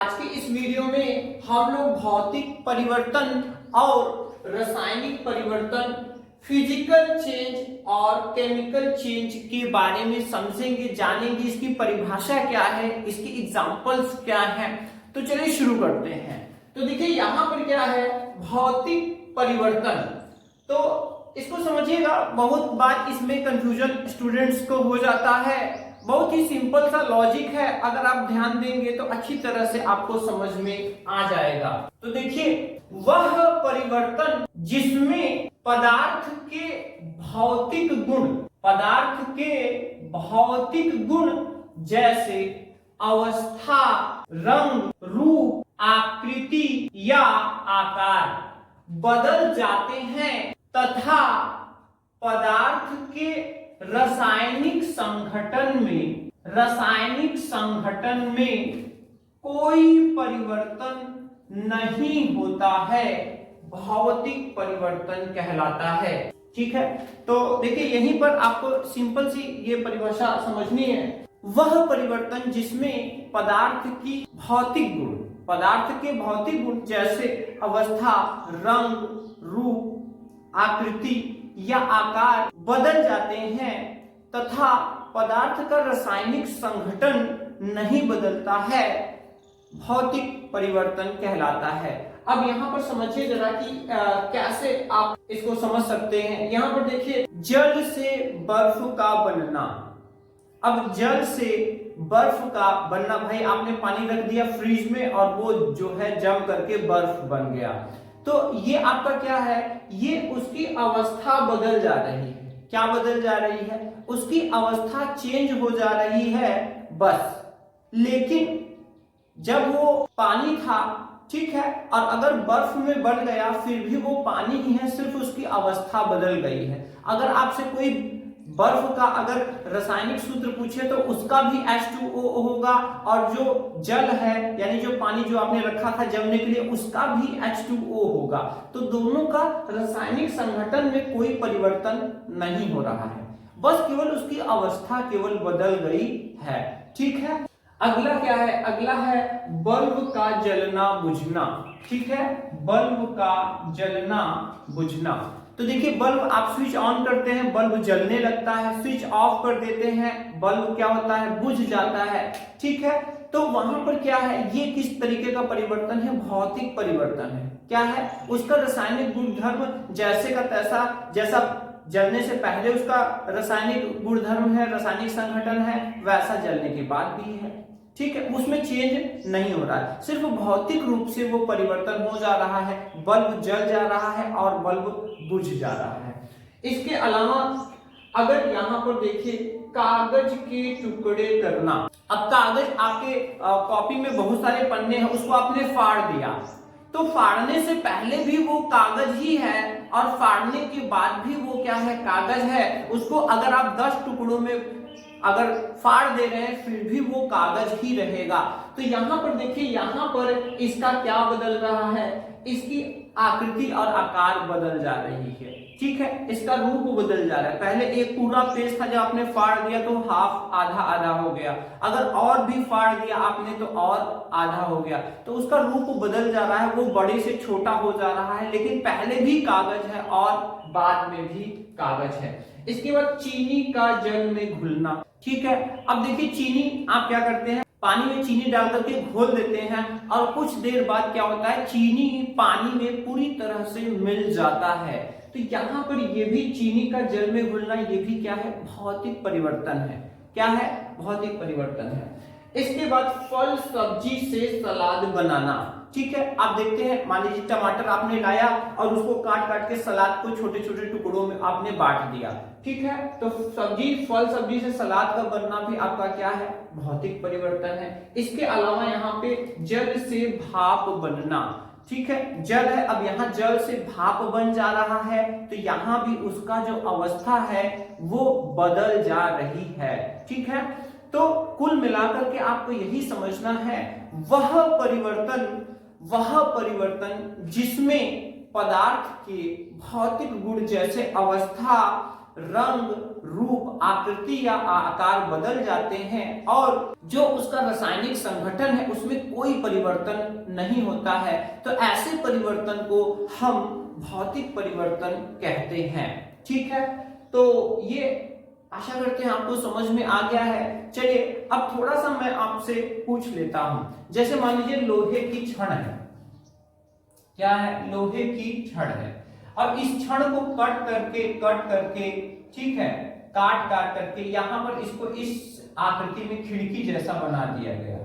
आज की इस वीडियो में हम लोग भौतिक परिवर्तन और रासायनिक परिवर्तन, फिजिकल चेंज और केमिकल चेंज के बारे में समझेंगे, जानेंगे। इसकी परिभाषा क्या है, इसकी एग्जांपल्स क्या हैं। तो चलिए शुरू करते हैं। तो देखिए यहाँ पर क्या है, भौतिक परिवर्तन। तो इसको समझिएगा, बहुत बार इसमें कंफ्यूजन स्टूडेंट्स को हो जाता है। बहुत ही सिंपल सा लॉजिक है, अगर आप ध्यान देंगे तो अच्छी तरह से आपको समझ में आ जाएगा। तो देखिए, वह परिवर्तन जिसमें पदार्थ के भौतिक गुण जैसे अवस्था, रंग, रूप, आकृति या आकार बदल जाते हैं तथा पदार्थ के रासायनिक संघटन में कोई परिवर्तन नहीं होता है, भौतिक परिवर्तन कहलाता है। ठीक है, तो देखिए यहीं पर आपको सिंपल सी ये परिभाषा समझनी है। वह परिवर्तन जिसमें पदार्थ के भौतिक गुण जैसे अवस्था, रंग, रूप, आकृति या आकार बदल जाते हैं तथा पदार्थ का रासायनिक संघटन नहीं बदलता है, भौतिक परिवर्तन कहलाता है। अब यहाँ पर समझिए जरा कि कैसे आप इसको समझ सकते हैं। यहाँ पर देखिए, जल से बर्फ का बनना। अब जल से बर्फ का बनना, भाई आपने पानी रख दिया फ्रिज में और वो जो है जम करके बर्फ बन गया, तो ये आपका क्या है, ये उसकी अवस्था बदल जा रही है। क्या बदल जा रही है? उसकी अवस्था चेंज हो जा रही है बस। लेकिन जब वो पानी था, ठीक है, और अगर बर्फ में बन गया फिर भी वो पानी ही है, सिर्फ उसकी अवस्था बदल गई है। अगर आपसे कोई बर्फ का अगर रासायनिक सूत्र पूछे तो उसका भी H2O होगा, और जो जल है यानी जो पानी जो आपने रखा था जमने के लिए उसका भी H2O होगा। तो दोनों का रासायनिक संघटन में कोई परिवर्तन नहीं हो रहा है, बस केवल उसकी अवस्था केवल बदल गई है। ठीक है, अगला क्या है? अगला है बल्ब का जलना बुझना। ठीक है, बल्ब का जलना बुझना। तो देखिए, बल्ब आप स्विच ऑन करते हैं, बल्ब जलने लगता है, स्विच ऑफ कर देते हैं, बल्ब क्या होता है, बुझ जाता है। ठीक है, तो वहां पर क्या है, ये किस तरीके का परिवर्तन है? भौतिक परिवर्तन है। क्या है? उसका रासायनिक गुणधर्म जैसे का तैसा, जैसा जलने से पहले उसका रासायनिक गुणधर्म है, रासायनिक संघटन है, वैसा जलने के बाद भी है। ठीक है, उसमें चेंज नहीं हो रहा है, सिर्फ भौतिक रूप से वो परिवर्तन हो जा रहा है। बल्ब जल जा रहा है और बल्ब बुझ जा रहा है। इसके अलावा अगर यहाँ पर देखिए, कागज के टुकड़े करना। अब कागज आपके कॉपी में बहुत सारे पन्ने हैं, उसको आपने फाड़ दिया, तो फाड़ने से पहले भी वो कागज ही है और फाड़ने के बाद भी वो क्या है, कागज है। उसको अगर आप 10 टुकड़ों में अगर फाड़ दे रहे हैं फिर भी वो कागज ही रहेगा। तो यहाँ पर देखिए, यहाँ पर इसका क्या बदल रहा है, इसकी आकृति और आकार बदल जा रही है। ठीक है, इसका रूप बदल जा रहा है। पहले एक पूरा पेज था, जब आपने फाड़ दिया तो हाफ, आधा आधा हो गया, अगर और भी फाड़ दिया आपने तो और आधा हो गया, तो उसका रूप बदल जा रहा है, वो बड़े से छोटा हो जा रहा है, लेकिन पहले भी कागज है और बाद में भी कागज है। इसके बाद चीनी का जल में घुलना। ठीक है, अब देखिए, चीनी आप क्या करते हैं, पानी में चीनी डाल करके घोल देते हैं और कुछ देर बाद क्या होता है, चीनी पानी में पूरी तरह से मिल जाता है। तो यहाँ पर ये भी चीनी का जल में घुलना, ये भी क्या है, भौतिक परिवर्तन है। क्या है? भौतिक परिवर्तन है। इसके बाद फल सब्जी से सलाद बनाना। ठीक है, आप देखते हैं, मान लीजिए टमाटर आपने लाया और उसको काट काट के सलाद को छोटे छोटे टुकड़ों में आपने बांट दिया। ठीक है, तो फल सब्जी से सलाद का बनना भी आपका क्या है, भौतिक परिवर्तन है। इसके अलावा यहाँ पे जल से भाप बनना। ठीक है, जल है, अब यहाँ जल से भाप बन जा रहा है, तो यहाँ भी उसका जो अवस्था है वो बदल जा रही है। ठीक है, तो कुल मिलाकर के आपको यही समझना है, वह परिवर्तन जिसमें पदार्थ के भौतिक गुण जैसे अवस्था, रंग, रूप, रूप, आकृति या आकार बदल जाते हैं और जो उसका रासायनिक संगठन है उसमें कोई परिवर्तन नहीं होता है, तो ऐसे परिवर्तन को हम भौतिक परिवर्तन कहते हैं। ठीक है, तो ये आशा करते हैं आपको समझ में आ गया है। चलिए अब थोड़ा सा मैं आपसे पूछ लेता हूं, जैसे मान लीजिए लोहे की छड़ है, क्या है, लोहे की छड़ है, अब इस छड़ को कट करके ठीक है, काट करके यहाँ पर इसको इस आकृति में खिड़की जैसा बना दिया गया,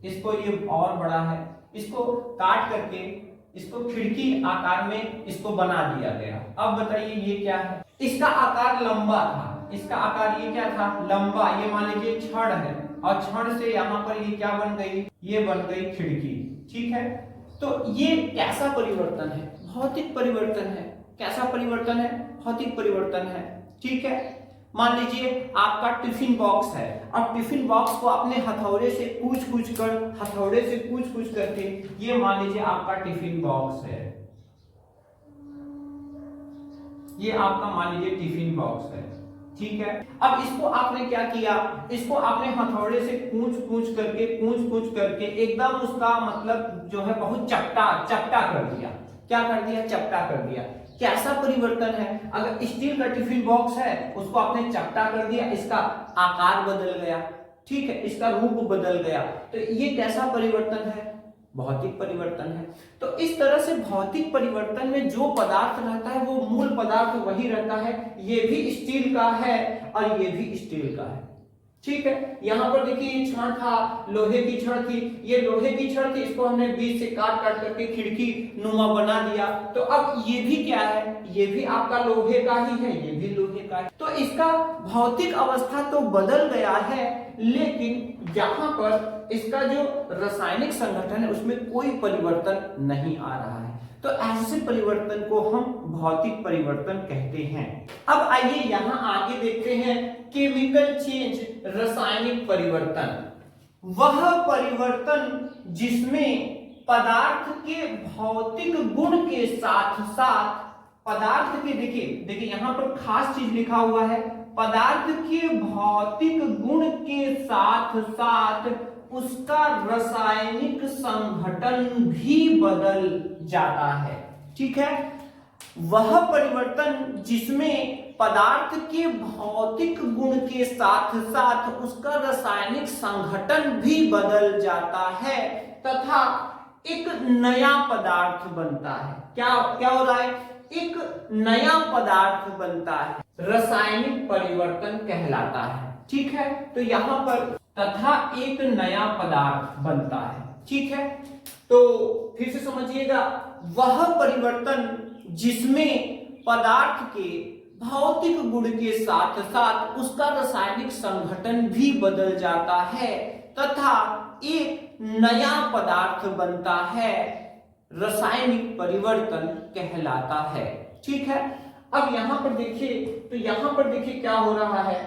इसको ये और बड़ा है, इसको काट करके इसको खिड़की आकार में इसको बना दिया गया। अब बताइए ये क्या है, इसका आकार लंबा था, इसका आकार ये क्या था, लंबा, ये मान लीजिए छड़ है और छड़ से यहाँ पर ये क्या बन गई, ये बन गई खिड़की। ठीक है, तो ये कैसा परिवर्तन है, भौतिक परिवर्तन है। कैसा परिवर्तन है, भौतिक परिवर्तन है। ठीक है, मान लीजिए आपका टिफिन बॉक्स है, अब टिफिन बॉक्स को आपने हथौड़े से कूच करके ये मान लीजिए आपका टिफिन बॉक्स है, ये आपका मान लीजिए टिफिन बॉक्स है। ठीक है, अब इसको आपने क्या किया, इसको आपने हथौड़े से कूच करके एकदम उसका मतलब जो है बहुत चपटा कर दिया। क्या कर दिया, चपटा कर दिया। कैसा परिवर्तन है, अगर स्टील का टिफिन बॉक्स है उसको आपने चपटा कर दिया, इसका आकार बदल गया, ठीक है, इसका रूप बदल गया, तो ये कैसा परिवर्तन है, भौतिक परिवर्तन है। तो इस तरह से भौतिक परिवर्तन में जो पदार्थ रहता है वो मूल पदार्थ वही रहता है। ये भी स्टील का है और ये भी स्टील का है। ठीक है, यहाँ पर देखिए ये छड़ था, लोहे की छड़ थी, ये लोहे की छड़ थी, इसको हमने बीच से काट करके खिड़की नुमा बना दिया। तो अब ये भी क्या है, ये भी आपका लोहे का ही है, ये भी लोहे का है। तो इसका भौतिक अवस्था तो बदल गया है, लेकिन यहाँ पर इसका जो रासायनिक संगठन है उसमें कोई परिवर्तन नहीं आ रहा है। तो ऐसे परिवर्तन को हम भौतिक परिवर्तन कहते हैं। अब आइए यहाँ आगे देखते हैं केमिकल चेंज, रासायनिक परिवर्तन। वह परिवर्तन जिसमें पदार्थ के भौतिक गुण के साथ साथ पदार्थ के, देखिए यहाँ पर खास चीज लिखा हुआ है, पदार्थ के भौतिक गुण के साथ साथ उसका रासायनिक संगठन भी बदल जाता है। ठीक है, वह परिवर्तन जिसमें पदार्थ के भौतिक गुण के साथ साथ उसका रासायनिक संगठन भी बदल जाता है तथा एक नया पदार्थ बनता है। क्या हो रहा है, एक नया पदार्थ बनता है, रासायनिक परिवर्तन कहलाता है। ठीक है, तो यहाँ पर तथा एक नया पदार्थ बनता है। ठीक है, तो फिर से समझिएगा, वह परिवर्तन जिसमें पदार्थ के भौतिक गुण के साथ साथ उसका रासायनिक संगठन भी बदल जाता है तथा एक नया पदार्थ बनता है, रासायनिक परिवर्तन कहलाता है। ठीक है, अब यहाँ पर देखिए, तो यहाँ पर देखिए क्या हो रहा है,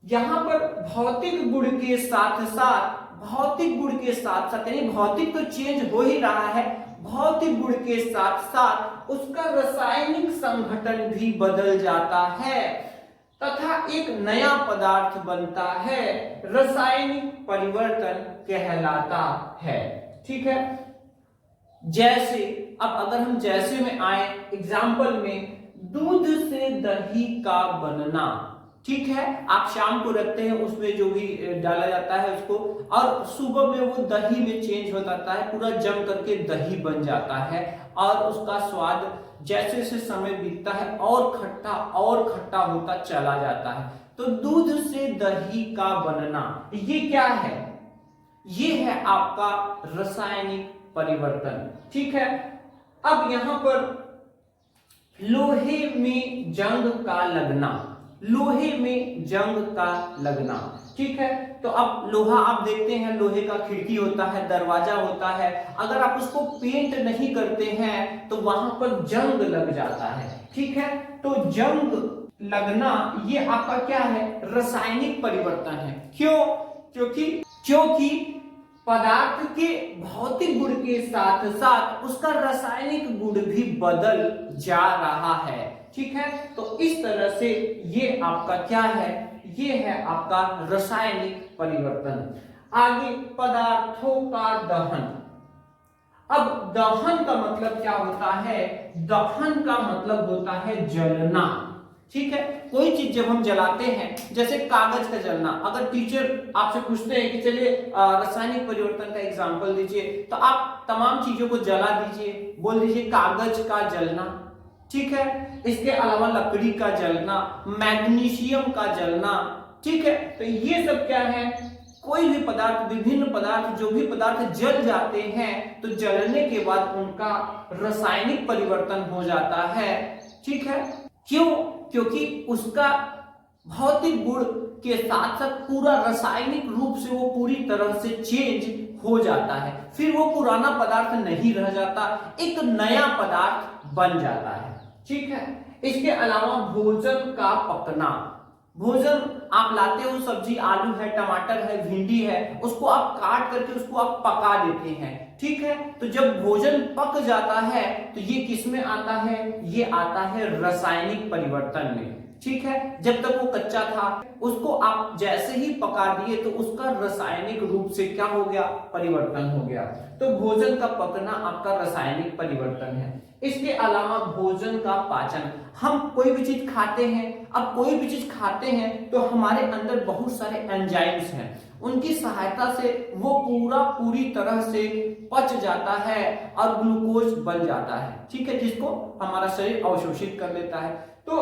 यहाँ पर भौतिक गुण के साथ साथ यानी भौतिक तो चेंज हो ही रहा है, भौतिक गुण के साथ साथ उसका रासायनिक संगठन भी बदल जाता है तथा एक नया पदार्थ बनता है, रासायनिक परिवर्तन कहलाता है। ठीक है, जैसे अब अगर हम जैसे में आए एग्जाम्पल में, दूध से दही का बनना। ठीक है, आप शाम को रखते हैं उसमें जो भी डाला जाता है उसको, और सुबह में वो दही में चेंज हो जाता है, पूरा जम करके दही बन जाता है और उसका स्वाद जैसे जैसे समय बीतता है और खट्टा होता चला जाता है। तो दूध से दही का बनना, ये क्या है, ये है आपका रासायनिक परिवर्तन। ठीक है, अब यहां पर लोहे में जंग का लगना, लोहे में जंग का लगना। ठीक है, तो अब लोहा आप देखते हैं, लोहे का खिड़की होता है, दरवाजा होता है, अगर आप उसको पेंट नहीं करते हैं तो वहां पर जंग लग जाता है। ठीक है, तो जंग लगना ये आपका क्या है, रासायनिक परिवर्तन है। क्यों, क्योंकि पदार्थ के भौतिक गुण के साथ साथ उसका रासायनिक गुण भी बदल जा रहा है। ठीक है, तो इस तरह से ये आपका क्या है, ये है आपका रासायनिक परिवर्तन। आगे पदार्थों का दहन। अब दहन का मतलब क्या होता है? दहन का मतलब होता है जलना। ठीक है, कोई चीज जब हम जलाते हैं, जैसे कागज का जलना, अगर टीचर आपसे पूछते हैं कि चलिए रासायनिक परिवर्तन का एग्जांपल दीजिए, तो आप तमाम चीजों को जला दीजिए, बोल दीजिए कागज का जलना। ठीक है, इसके अलावा लकड़ी का जलना, मैग्नीशियम का जलना। ठीक है, तो ये सब क्या है? कोई भी पदार्थ, विभिन्न पदार्थ, जो भी पदार्थ जल जाते हैं तो जलने के बाद उनका रासायनिक परिवर्तन हो जाता है। ठीक है, क्यों? क्योंकि उसका भौतिक गुण के साथ साथ पूरा रासायनिक रूप से वो पूरी तरह से चेंज हो जाता है, फिर वो पुराना पदार्थ नहीं रह जाता, एक नया पदार्थ बन जाता है। ठीक है, इसके अलावा भोजन का पकना। भोजन आप लाते हो, सब्जी, आलू है, टमाटर है, भिंडी है, उसको आप काट करके उसको आप पका देते हैं। ठीक है, तो जब भोजन पक जाता है तो ये किस में आता है? ये आता है रासायनिक परिवर्तन में। ठीक है, जब तक वो कच्चा था, उसको आप जैसे ही पका दिए तो उसका रासायनिक रूप से क्या हो गया? परिवर्तन हो गया। तो भोजन का पकना आपका रासायनिक परिवर्तन है। इसके अलावा भोजन का पाचन। हम कोई भी चीज खाते हैं, अब कोई भी चीज खाते हैं तो हमारे अंदर बहुत सारे एंजाइम्स हैं, उनकी सहायता से वो पूरी तरह से पच जाता है और ग्लूकोज बन जाता है। ठीक है, जिसको हमारा शरीर अवशोषित कर लेता है। तो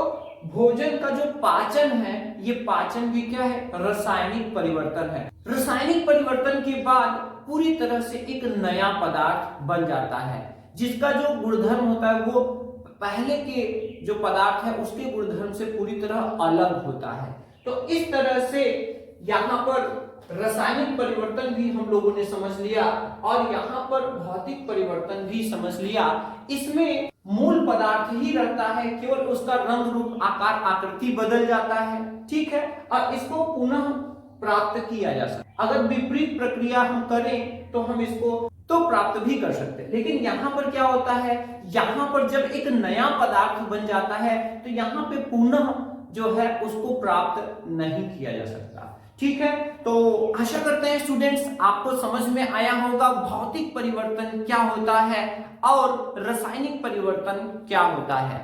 भोजन का जो पाचन है, ये पाचन भी क्या है? रासायनिक परिवर्तन है। रासायनिक परिवर्तन के बाद पूरी तरह से एक नया पदार्थ बन जाता है, जिसका जो गुणधर्म होता है वो पहले के जो पदार्थ है उसके गुणधर्म से पूरी तरह अलग होता है। तो इस तरह से यहाँ पर रासायनिक परिवर्तन भी हम लोगों ने समझ लिया और यहाँ पर भौतिक परिवर्तन भी समझ लिया। इसमें मूल पदार्थ ही रहता है, केवल उसका रंग, रूप, आकार, आकृति बदल जाता है। ठीक है, और इसको पुनः प्राप्त किया जा सकता है। अगर विपरीत प्रक्रिया हम करें तो हम इसको तो प्राप्त भी कर सकते हैं। लेकिन यहाँ पर क्या होता है? यहाँ पर जब एक नया पदार्थ बन जाता है तो यहाँ पे पुनः जो है उसको प्राप्त नहीं किया जा सकता। ठीक है, तो आशा करते हैं स्टूडेंट्स आपको समझ में आया होगा भौतिक परिवर्तन क्या होता है और रासायनिक परिवर्तन क्या होता है।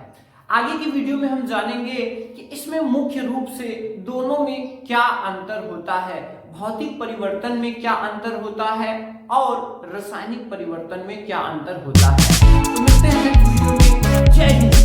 आगे की वीडियो में हम जानेंगे कि इसमें मुख्य रूप से दोनों में क्या अंतर होता है, भौतिक परिवर्तन में क्या अंतर होता है और रासायनिक परिवर्तन में क्या अंतर होता है। तो मिलते हैं नेक्स्ट वीडियो में। जय हिंद।